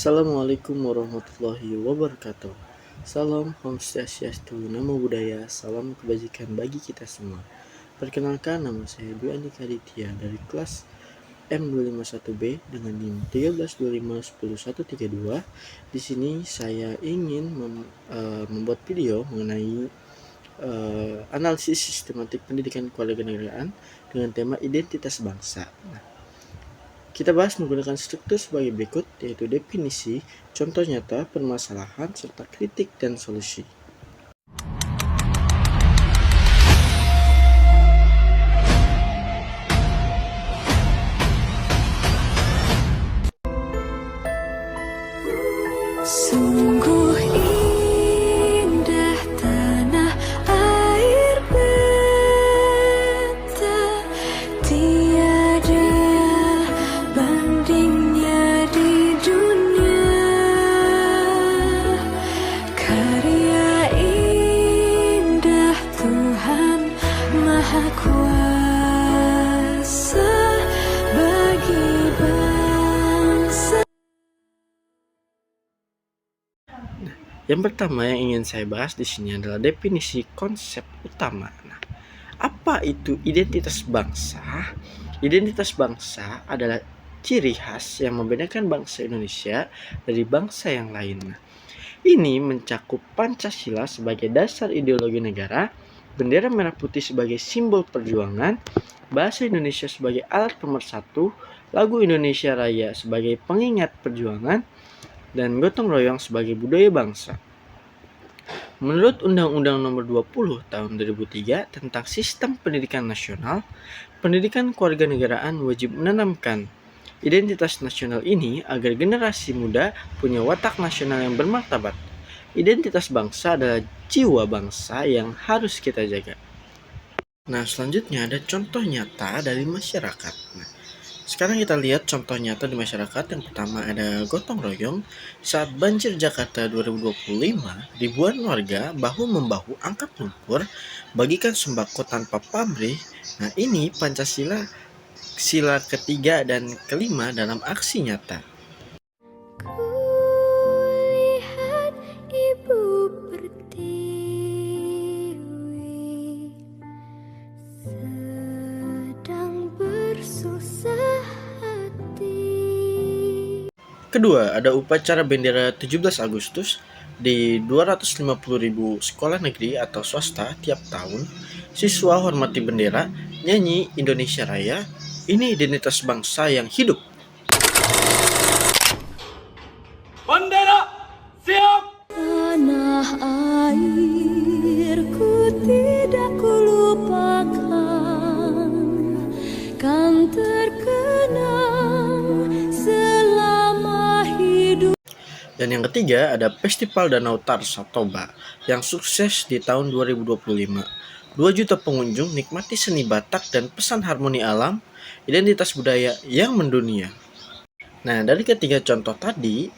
Assalamualaikum warahmatullahi wabarakatuh. Salam Om Swastiastu, Namo Buddhaya, salam kebajikan bagi kita semua. Perkenalkan, nama saya Dwi Andika Aditya dari kelas M251B dengan NIM 1325101132. Di sini saya ingin membuat video mengenai analisis sistematik pendidikan kewarganegaraan dengan tema identitas bangsa. Kita bahas menggunakan struktur sebagai berikut, yaitu definisi, contoh nyata, permasalahan, serta kritik dan solusi. Sungguh indah tanah air beta, tiada bandingnya di dunia. Karya indah Tuhan Maha Kuasa bagi bangsa. Yang pertama yang ingin saya bahas di sini adalah definisi konsep utama. Nah, apa itu identitas bangsa? Identitas bangsa adalah ciri khas yang membedakan bangsa Indonesia dari bangsa yang lain. Ini mencakup Pancasila sebagai dasar ideologi negara, bendera merah putih sebagai simbol perjuangan, bahasa Indonesia sebagai alat pemersatu, lagu Indonesia Raya sebagai pengingat perjuangan, dan gotong royong sebagai budaya bangsa. Menurut Undang-Undang Nomor 20 Tahun 2003 tentang Sistem Pendidikan Nasional, pendidikan kewarganegaraan wajib menanamkan identitas nasional ini agar generasi muda punya watak nasional yang bermartabat. Identitas bangsa adalah jiwa bangsa yang harus kita jaga. Nah, selanjutnya ada contoh nyata dari masyarakat. Sekarang kita lihat contoh nyata di masyarakat. Yang pertama ada gotong royong. Saat banjir Jakarta 2025, ribuan warga bahu-membahu angkat lumpur, bagikan sembako tanpa pamrih. Nah, ini Pancasila sila ketiga dan kelima dalam aksi nyata. Kulihat ibu pertiwi sedang bersusah hati. Kedua, ada upacara bendera 17 Agustus di 250.000 sekolah negeri atau swasta tiap tahun. Siswa hormati bendera, nyanyi Indonesia Raya. Ini identitas bangsa yang hidup. Bendera siap! Tanah airku tidak kulupakan, kan terkenang selama hidup. Dan yang ketiga ada Festival Danau Tarsa Toba yang sukses di tahun 2025. 2 juta pengunjung nikmati seni Batak dan pesan harmoni alam, identitas budaya yang mendunia. Nah, dari ketiga contoh tadi,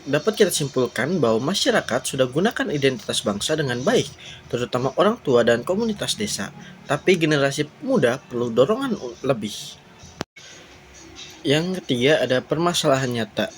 dapat kita simpulkan bahwa masyarakat sudah gunakan identitas bangsa dengan baik, terutama orang tua dan komunitas desa. Tapi generasi muda perlu dorongan lebih. Yang ketiga ada permasalahan nyata.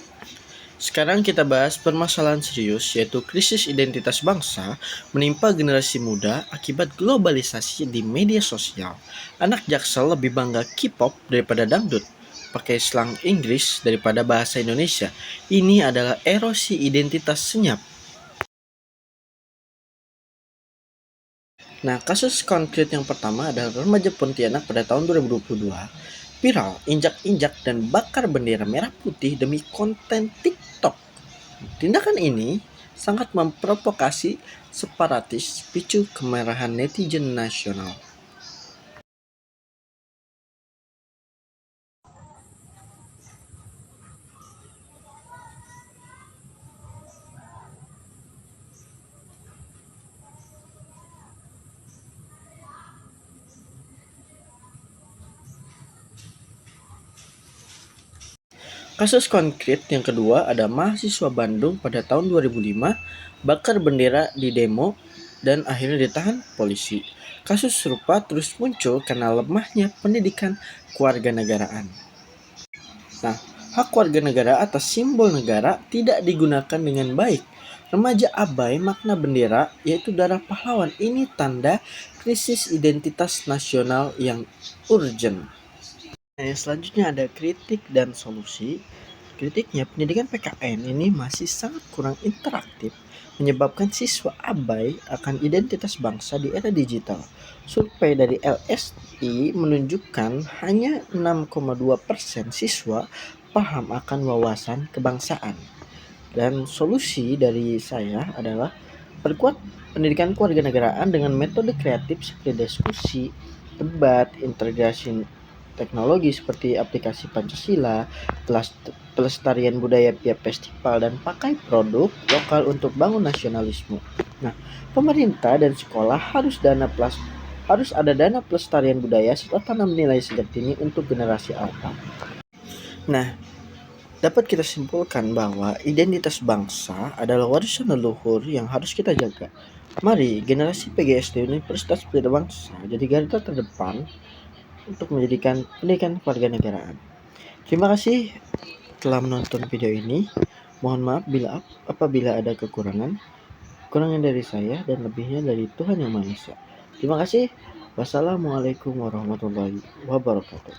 Sekarang kita bahas permasalahan serius, yaitu krisis identitas bangsa menimpa generasi muda akibat globalisasi di media sosial. Anak Jaksel lebih bangga K-pop daripada dangdut, pakai slang Inggris daripada bahasa Indonesia. Ini adalah erosi identitas senyap. Nah, kasus konkret yang pertama adalah remaja Pontianak pada tahun 2022. Viral, injak-injak dan bakar bendera merah putih demi konten TikTok. Tindakan ini sangat memprovokasi separatis, picu kemarahan netizen nasional. Kasus konkret yang kedua ada mahasiswa Bandung pada tahun 2005 bakar bendera di demo dan akhirnya ditahan polisi. Kasus serupa terus muncul karena lemahnya pendidikan kewarganegaraan. Nah, Hak warga negara atas simbol negara tidak digunakan dengan baik. Remaja abai makna bendera, yaitu darah pahlawan. Ini tanda krisis identitas nasional yang urgent. Nah, yang selanjutnya ada kritik dan solusi. Kritiknya, pendidikan PKN ini masih sangat kurang interaktif, menyebabkan siswa abai akan identitas bangsa di era digital. Survei dari LSI menunjukkan hanya 6,2% siswa paham akan wawasan kebangsaan. Dan solusi dari saya adalah perkuat pendidikan kewarganegaraan dengan metode kreatif seperti diskusi, debat, integrasi teknologi seperti aplikasi Pancasila, pelestarian budaya via festival, dan pakai produk lokal untuk bangun nasionalisme. Nah, pemerintah dan sekolah harus ada dana pelestarian budaya serta tanam nilai sejak dini untuk generasi alpha. Nah, dapat kita simpulkan bahwa identitas bangsa adalah warisan leluhur yang harus kita jaga. Mari generasi PGSD Universitas Pelita Bangsa jadi garda terdepan untuk menjadikan pendidikan kewarganegaraan. Terima kasih telah menonton video ini. Mohon maaf apabila ada kekurangan dari saya dan lebihnya dari Tuhan Yang Maha Esa. Terima kasih. Wassalamualaikum warahmatullahi wabarakatuh.